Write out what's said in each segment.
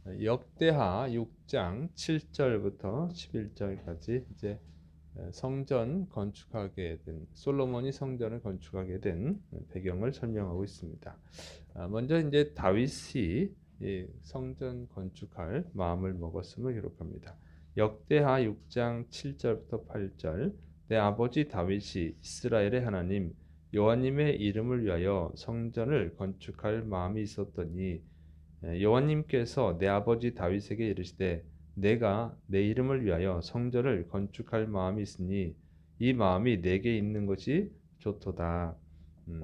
역대하 6장 7절부터 11절까지 이제 성전 건축하게 된 솔로몬이 성전을 건축하게 된 배경을 설명하고 있습니다. 먼저 이제 다윗이 이 성전 건축할 마음을 먹었음을 기록합니다. 역대하 6장 7절부터 8절 내 아버지 다윗이 이스라엘의 하나님 여호와님의 이름을 위하여 성전을 건축할 마음이 있었더니 여호와님께서 내 아버지 다윗에게 이르시되 내가 내 이름을 위하여 성전을 건축할 마음이 있으니 이 마음이 내게 있는 것이 좋도다.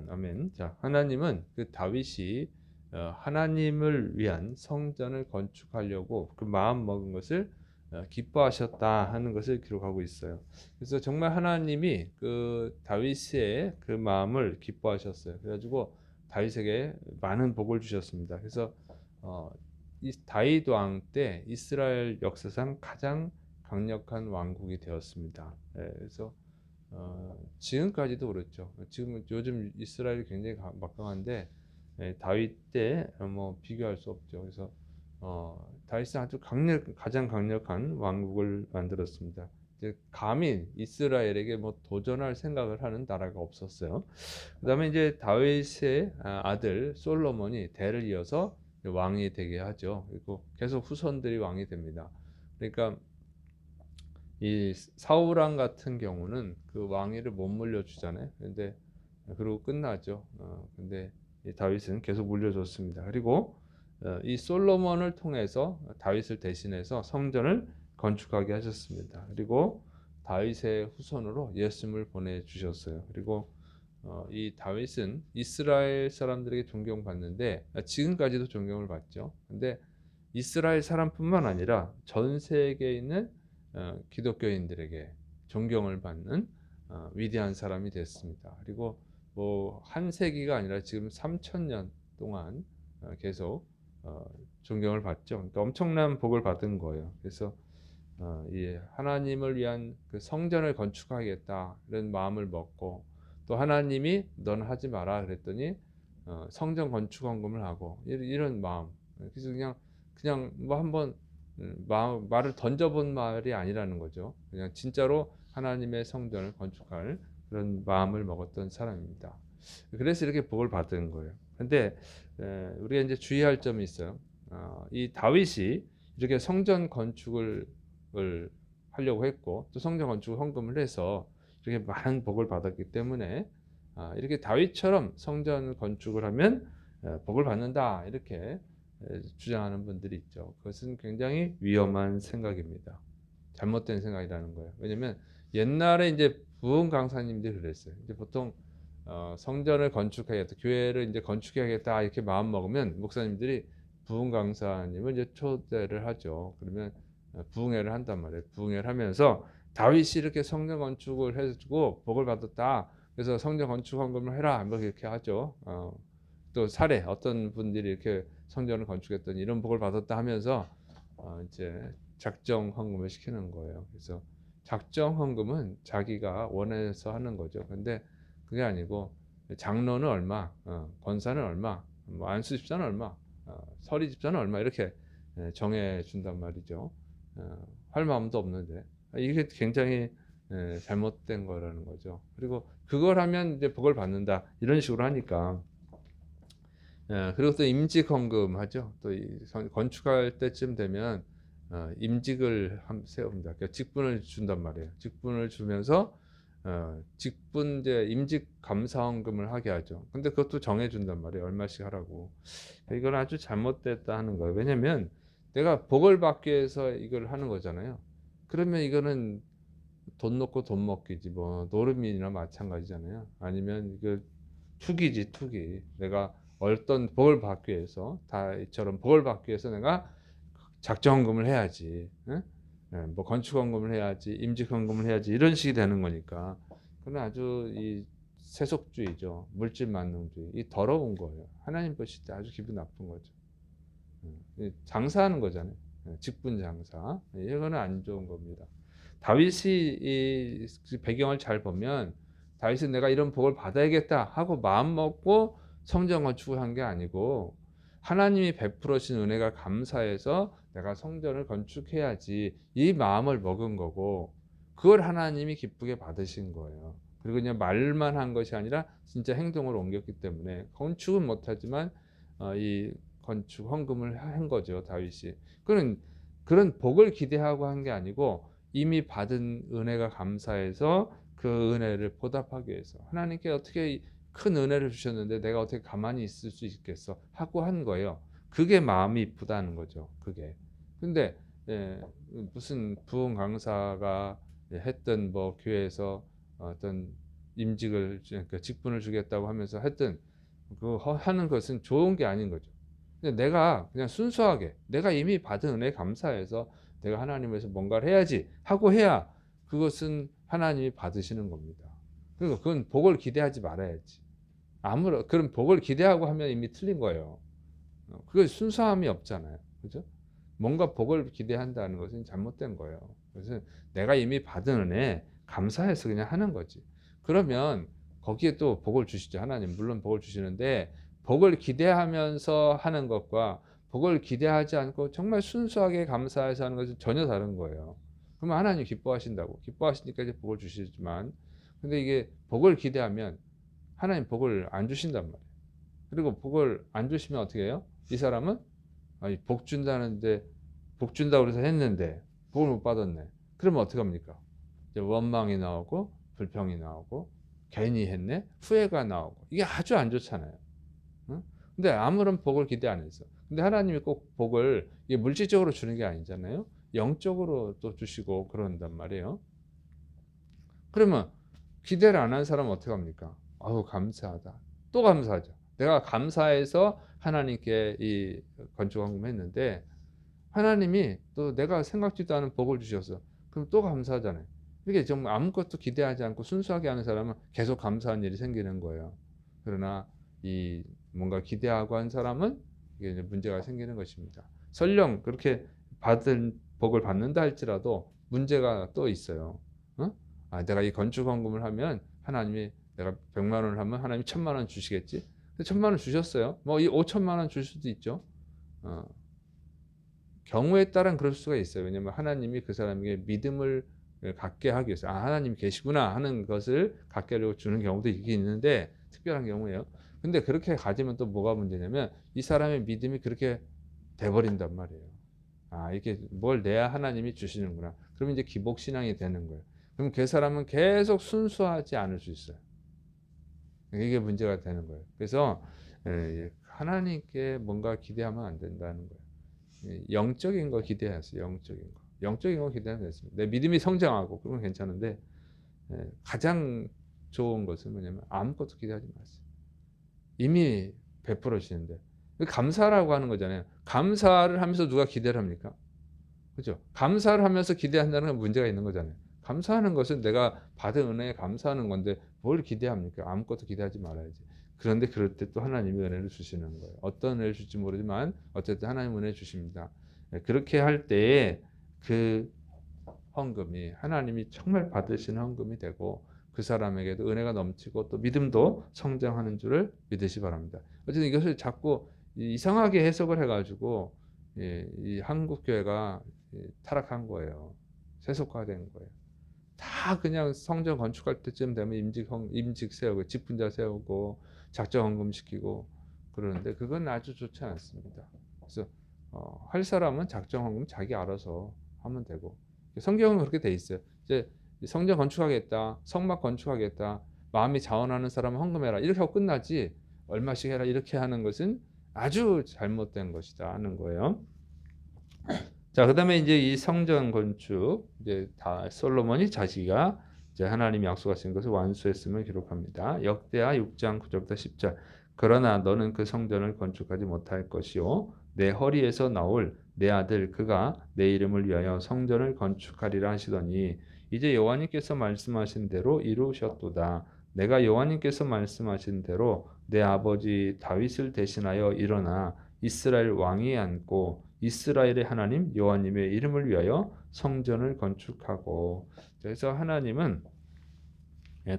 아멘. 자, 하나님은 그 다윗이 하나님을 위한 성전을 건축하려고 그 마음 먹은 것을 기뻐하셨다 하는 것을 기록하고 있어요. 그래서 정말 하나님이 그 다윗의 그 마음을 기뻐하셨어요. 그래가지고 다윗에게 많은 복을 주셨습니다. 그래서 이 다윗 왕 때 이스라엘 역사상 가장 강력한 왕국이 되었습니다. 그래서 지금까지도 그렇죠. 지금 요즘 이스라엘이 굉장히 막강한데 다윗 때 뭐 비교할 수 없죠. 그래서 다윗은 아주 가장 강력한 왕국을 만들었습니다. 이제 감히 이스라엘에게 뭐 도전할 생각을 하는 나라가 없었어요. 그다음에 이제 다윗의 아들 솔로몬이 대를 이어서 왕이 되게 하죠. 그리고 계속 후손들이 왕이 됩니다. 그러니까 이 사울 왕 같은 경우는 그 왕위를 못 물려주잖아요. 근데 그리고 끝나죠. 근데 이 다윗은 계속 물려줬습니다. 그리고 이 솔로몬을 통해서 다윗을 대신해서 성전을 건축하게 하셨습니다. 그리고 다윗의 후손으로 예수님을 보내주셨어요. 그리고 이 다윗은 이스라엘 사람들에게 존경받는데 지금까지도 존경을 받죠. 근데 이스라엘 사람뿐만 아니라 전 세계에 있는 기독교인들에게 존경을 받는 위대한 사람이 됐습니다. 그리고 뭐 한 세기가 아니라 지금 3,000년 동안 계속 존경을 받죠. 그러니까 엄청난 복을 받은 거예요. 그래서 이 하나님을 위한 그 성전을 건축하겠다 이런 마음을 먹고 또 하나님이 넌 하지 마라 그랬더니 성전 건축 헌금을 하고 이런 마음. 그래서 그냥 뭐 한번 말을 던져본 말이 아니라는 거죠. 그냥 진짜로 하나님의 성전을 건축할 그런 마음을 먹었던 사람입니다. 그래서 이렇게 복을 받은 거예요. 근데 우리가 이제 주의할 점이 있어요. 이 다윗이 이렇게 성전 건축을 하려고 했고 또 성전 건축 헌금을 해서 이렇게 많은 복을 받았기 때문에 이렇게 다윗처럼 성전 건축을 하면 복을 받는다 이렇게 주장하는 분들이 있죠. 그것은 굉장히 위험한 생각입니다. 잘못된 생각이라는 거예요. 왜냐하면 옛날에 이제 부흥 강사님들이 그랬어요. 이제 보통 성전을 건축해야겠다, 교회를 이제 건축해야겠다 이렇게 마음 먹으면 목사님들이 부흥 강사님을 이제 초대를 하죠. 그러면 부흥회를 한단 말이에요. 부흥회를 하면서 다윗이 이렇게 성전 건축을 해주고 복을 받았다. 그래서 성전 건축 헌금을 해라. 뭐 이렇게 하죠. 또 사례 어떤 분들이 이렇게 성전을 건축했더니 이런 복을 받았다 하면서 이제 작정 헌금을 시키는 거예요. 그래서 작정 헌금은 자기가 원해서 하는 거죠. 근데 그게 아니고 장로는 얼마, 권사는 얼마, 뭐 안수 집사는 얼마, 서리 집사는 얼마 이렇게 정해 준단 말이죠. 할 마음도 없는데 이게 굉장히 잘못된 거라는 거죠. 그리고 그걸 하면 이제 복을 받는다 이런 식으로 하니까 그리고 또 임직 헌금 하죠. 또 건축할 때쯤 되면 임직을 세웁니다. 그러니까 직분을 준단 말이에요. 직분을 주면서 직분 이제 임직 감사 헌금을 하게 하죠. 근데 그것도 정해 준단 말이에요. 얼마씩 하라고. 이건 아주 잘못됐다 하는 거예요. 왜냐면 내가 복을 받기 위해서 이걸 하는 거잖아요. 그러면 이거는 돈 놓고 돈 먹기지 뭐 노름이나 마찬가지잖아요. 아니면 이거 투기지 투기. 내가 어떤 복을 받기 위해서 다이처럼 복을 받기 위해서 내가 작정헌금을 해야지. 응? 뭐 건축헌금을 해야지, 임직헌금을 해야지 이런 식이 되는 거니까 그건 아주 이 세속주의죠. 물질만능주의. 이 더러운 거예요. 하나님 보실 때 아주 기분 나쁜 거죠. 장사하는 거잖아요. 직분 장사. 이거는 안 좋은 겁니다. 다윗이 이 배경을 잘 보면 다윗은 내가 이런 복을 받아야겠다 하고 마음 먹고 성전 건축을 한 게 아니고 하나님이 베풀어 주신 은혜가 감사해서 내가 성전을 건축해야지 이 마음을 먹은 거고, 그걸 하나님이 기쁘게 받으신 거예요. 그리고 그냥 말만 한 것이 아니라 진짜 행동으로 옮겼기 때문에 건축은 못하지만 이 건축 헌금을 한 거죠, 다윗이. 그런 복을 기대하고 한 게 아니고 이미 받은 은혜가 감사해서 그 은혜를 보답하기 위해서, 하나님께 어떻게 큰 은혜를 주셨는데 내가 어떻게 가만히 있을 수 있겠어 하고 한 거예요. 그게 마음이 이쁘다는 거죠, 그게. 근데 예, 무슨 부흥 강사가 했던 뭐 교회에서 어떤 임직을 그러니까 직분을 주겠다고 하면서 했던 그 하는 것은 좋은 게 아닌 거죠. 근데 내가 그냥 순수하게 내가 이미 받은 은혜에 감사해서 내가 하나님에서 뭔가를 해야지 하고 해야 그것은 하나님이 받으시는 겁니다. 그리고 그건 복을 기대하지 말아야지. 아무런 그런 복을 기대하고 하면 이미 틀린 거예요. 그게 순수함이 없잖아요. 그죠? 뭔가 복을 기대한다는 것은 잘못된 거예요. 그래서 내가 이미 받은 은혜 감사해서 그냥 하는 거지. 그러면 거기에 또 복을 주시죠. 하나님 물론 복을 주시는데, 복을 기대하면서 하는 것과 복을 기대하지 않고 정말 순수하게 감사해서 하는 것은 전혀 다른 거예요. 그러면 하나님 기뻐하신다고. 기뻐하시니까 이제 복을 주시지만, 근데 이게 복을 기대하면 하나님 복을 안 주신단 말이에요. 그리고 복을 안 주시면 어떻게 해요? 이 사람은 아니 복 준다는데, 복 준다고 그래서 했는데 복을 못 받았네. 그러면 어떻게 합니까? 이제 원망이 나오고 불평이 나오고 괜히 했네 후회가 나오고, 이게 아주 안 좋잖아요. 응? 근데 아무런 복을 기대 안 했어. 근데 하나님이 꼭 복을 이게 물질적으로 주는 게 아니잖아요. 영적으로 또 주시고 그런단 말이에요. 그러면 기대를 안 한 사람은 어떻게 합니까? 아우 감사하다. 또 감사하죠. 내가 감사해서 하나님께 이 건축헌금했는데 하나님이 또 내가 생각지도 않은 복을 주셔서 그럼 또 감사하잖아요. 이게 정말 아무것도 기대하지 않고 순수하게 하는 사람은 계속 감사한 일이 생기는 거예요. 그러나 이 뭔가 기대하고 한 사람은 이게 이제 문제가 생기는 것입니다. 설령 그렇게 받은 복을 받는다 할지라도 문제가 또 있어요. 어? 아, 내가 이 건축 헌금을 하면 하나님이, 내가 100만 원을 하면 하나님이 1000만 원 주시겠지? 1000만 원 주셨어요. 뭐 이 5천만 원 줄 수도 있죠. 어, 경우에 따른 그럴 수가 있어요. 왜냐하면 하나님이 그 사람에게 믿음을 갖게 하기 위해서, 아 하나님 계시구나 하는 것을 갖게 하려고 주는 경우도 있긴 있는데 특별한 경우예요. 근데 그렇게 가지면 또 뭐가 문제냐면 이 사람의 믿음이 그렇게 돼버린단 말이에요. 아 이게 뭘 내야 하나님이 주시는구나. 그러면 이제 기복신앙이 되는 거예요. 그럼 그 사람은 계속 순수하지 않을 수 있어요. 이게 문제가 되는 거예요. 그래서 하나님께 뭔가 기대하면 안 된다는 거예요. 영적인 거 기대하세요. 영적인 거 기대하면 됐습니다. 내 믿음이 성장하고 그러면 괜찮은데, 가장 좋은 것은 뭐냐면 아무것도 기대하지 마세요. 이미 베풀어 주시는데, 감사라고 하는 거잖아요. 감사를 하면서 누가 기대를 합니까? 그죠? 감사를 하면서 기대한다는 건 문제가 있는 거잖아요. 감사하는 것은 내가 받은 은혜에 감사하는 건데 뭘 기대합니까? 아무것도 기대하지 말아야지. 그런데 그럴 때 또 하나님이 은혜를 주시는 거예요. 어떤 은혜를 줄지 모르지만 어쨌든 하나님 은혜 주십니다. 그렇게 할 때에 그 헌금이 하나님이 정말 받으시는 헌금이 되고 그 사람에게도 은혜가 넘치고 또 믿음도 성장하는 줄을 믿으시 바랍니다. 어쨌든 이것을 자꾸 이상하게 해석을 해가지고 이 한국 교회가 타락한 거예요. 세속화된 거예요. 다 그냥 성전 건축할 때쯤 되면 임직 세우고 직분자 세우고 작정 헌금 시키고 그러는데 그건 아주 좋지 않습니다. 그래서 할 사람은 작정 헌금 자기 알아서 하면 되고, 성경은 그렇게 돼 있어요. 이제 성전 건축하겠다, 성막 건축하겠다, 마음이 자원하는 사람은 헌금해라 이렇게 하고 끝나지 얼마씩 해라 이렇게 하는 것은 아주 잘못된 것이다 하는 거예요. 자, 그다음에 이제 이 성전 건축 이제 다 솔로몬이 자기가 이제 하나님이 약속하신 것을 완수했음을 기록합니다. 역대하 6장 9절부터 10절. 그러나 너는 그 성전을 건축하지 못할 것이요 내 허리에서 나올 내 아들 그가 내 이름을 위하여 성전을 건축하리라 하시더니 이제 여호와님께서 말씀하신 대로 이루셨도다. 내가 여호와님께서 말씀하신 대로 내 아버지 다윗을 대신하여 일어나 이스라엘 왕이 앉고 이스라엘의 하나님 여호와님의 이름을 위하여 성전을 건축하고. 그래서 하나님은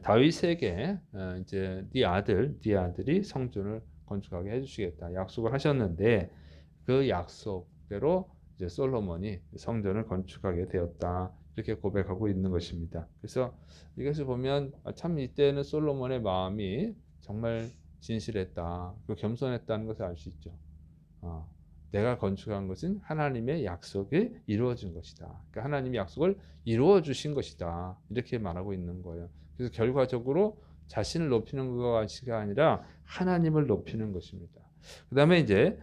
다윗에게 이제 네 아들이 성전을 건축하게 해주시겠다 약속을 하셨는데 그 약속대로 이제 솔로몬이 성전을 건축하게 되었다 이렇게 고백하고 있는 것입니다. 그래서 이것을 보면 참 이때는 솔로몬의 마음이 정말 진실했다, 겸손했다는 것을 알 수 있죠. 내가 건축한 것은 하나님의 약속이 이루어진 것이다. 그러니까 하나님이 약속을 이루어 주신 것이다. 이렇게 말하고 있는 거예요. 그래서 결과적으로 자신을 높이는 것이 아니라 하나님을 높이는 것입니다. 그 다음에 이제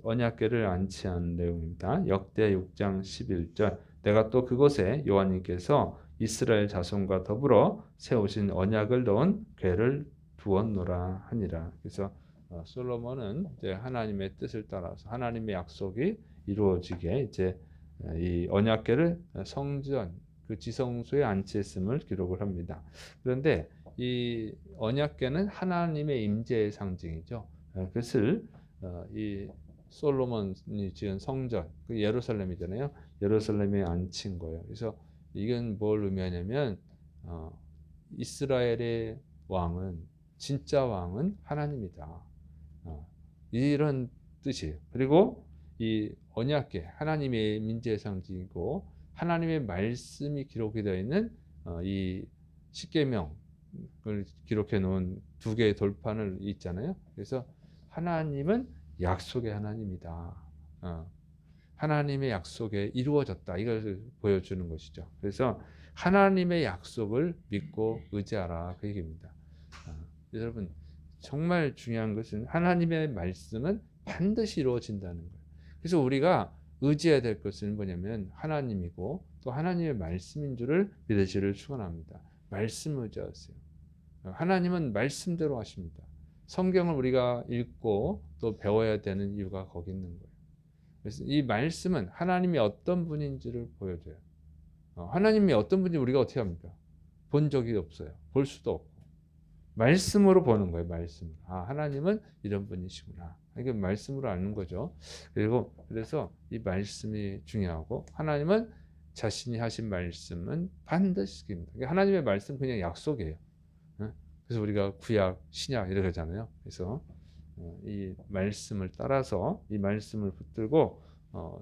언약궤를 안치한 내용입니다. 역대 6장 11절 내가 또 그곳에 여호와님께서 이스라엘 자손과 더불어 세우신 언약을 넣은 궤를 두었노라 하니라. 그래서 솔로몬은 이제 하나님의 뜻을 따라서 하나님의 약속이 이루어지게 이제 이 언약궤를 성전 그 지성소에 안치했음을 기록을 합니다. 그런데 이 언약궤는 하나님의 임재의 상징이죠. 그것을 이 솔로몬이 지은 성전 그 예루살렘이잖아요. 예루살렘에 안친 거예요. 그래서 이건 뭘 의미하냐면 이스라엘의 왕은 진짜 왕은 하나님이다. 이런 뜻이에요. 그리고 이 언약궤 하나님의 민재의 상징이고 하나님의 말씀이 기록이 되어 있는 이 십계명을 기록해 놓은 두 개의 돌판을 있잖아요. 그래서 하나님은 약속의 하나님이다. 하나님의 약속에 이루어졌다. 이걸 보여주는 것이죠. 그래서 하나님의 약속을 믿고 의지하라 그 얘기입니다. 여러분 정말 중요한 것은 하나님의 말씀은 반드시 이루어진다는 거예요. 그래서 우리가 의지해야 될 것은 뭐냐면 하나님이고 또 하나님의 말씀인 줄을 믿으시기를 축원합니다. 말씀 의지하세요. 하나님은 말씀대로 하십니다. 성경을 우리가 읽고 또 배워야 되는 이유가 거기 있는 거예요. 그래서 이 말씀은 하나님이 어떤 분인지를 보여줘요. 하나님이 어떤 분인지 우리가 어떻게 합니까? 본 적이 없어요. 볼 수도 없고. 말씀으로 보는 거예요. 말씀으로. 하나님은 이런 분이시구나. 이게 말씀으로 아는 거죠. 그래서 이 말씀이 중요하고 하나님은 자신이 하신 말씀은 반드시 지킵니다. 그러니까 하나님의 말씀 그냥 약속이에요. 그래서 우리가 구약, 신약 이렇게 하잖아요. 그래서 이 말씀을 따라서 이 말씀을 붙들고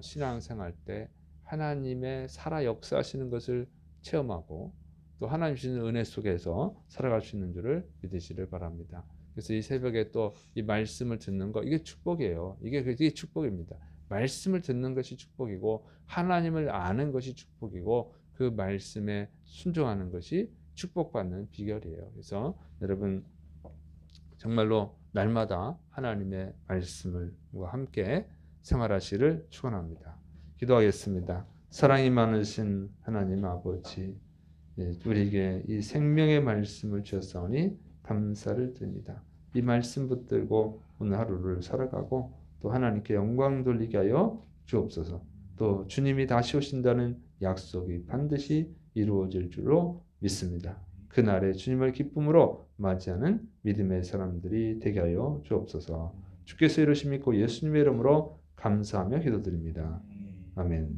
신앙생활 때 하나님의 살아 역사하시는 것을 체험하고 또 하나님 주시는 은혜 속에서 살아갈 수 있는 줄을 믿으시길 바랍니다. 그래서 이 새벽에 또 이 말씀을 듣는 거 이게 축복이에요. 이게 축복입니다. 말씀을 듣는 것이 축복이고 하나님을 아는 것이 축복이고 그 말씀에 순종하는 것이 축복받는 비결이에요. 그래서 여러분 정말로 날마다 하나님의 말씀과 함께 생활하시기를 축원합니다. 기도하겠습니다. 사랑이 많으신 하나님 아버지, 우리에게 이 생명의 말씀을 주셨사오니 감사를 드립니다. 이 말씀 붙들고 오늘 하루를 살아가고 또 하나님께 영광 돌리게 하여 주옵소서. 또 주님이 다시 오신다는 약속이 반드시 이루어질 줄로 믿습니다. 그날에 주님을 기쁨으로 맞이하는 믿음의 사람들이 되게 하여 주옵소서. 주께서 이루심 믿고 예수님의 이름으로 감사하며 기도드립니다. 아멘.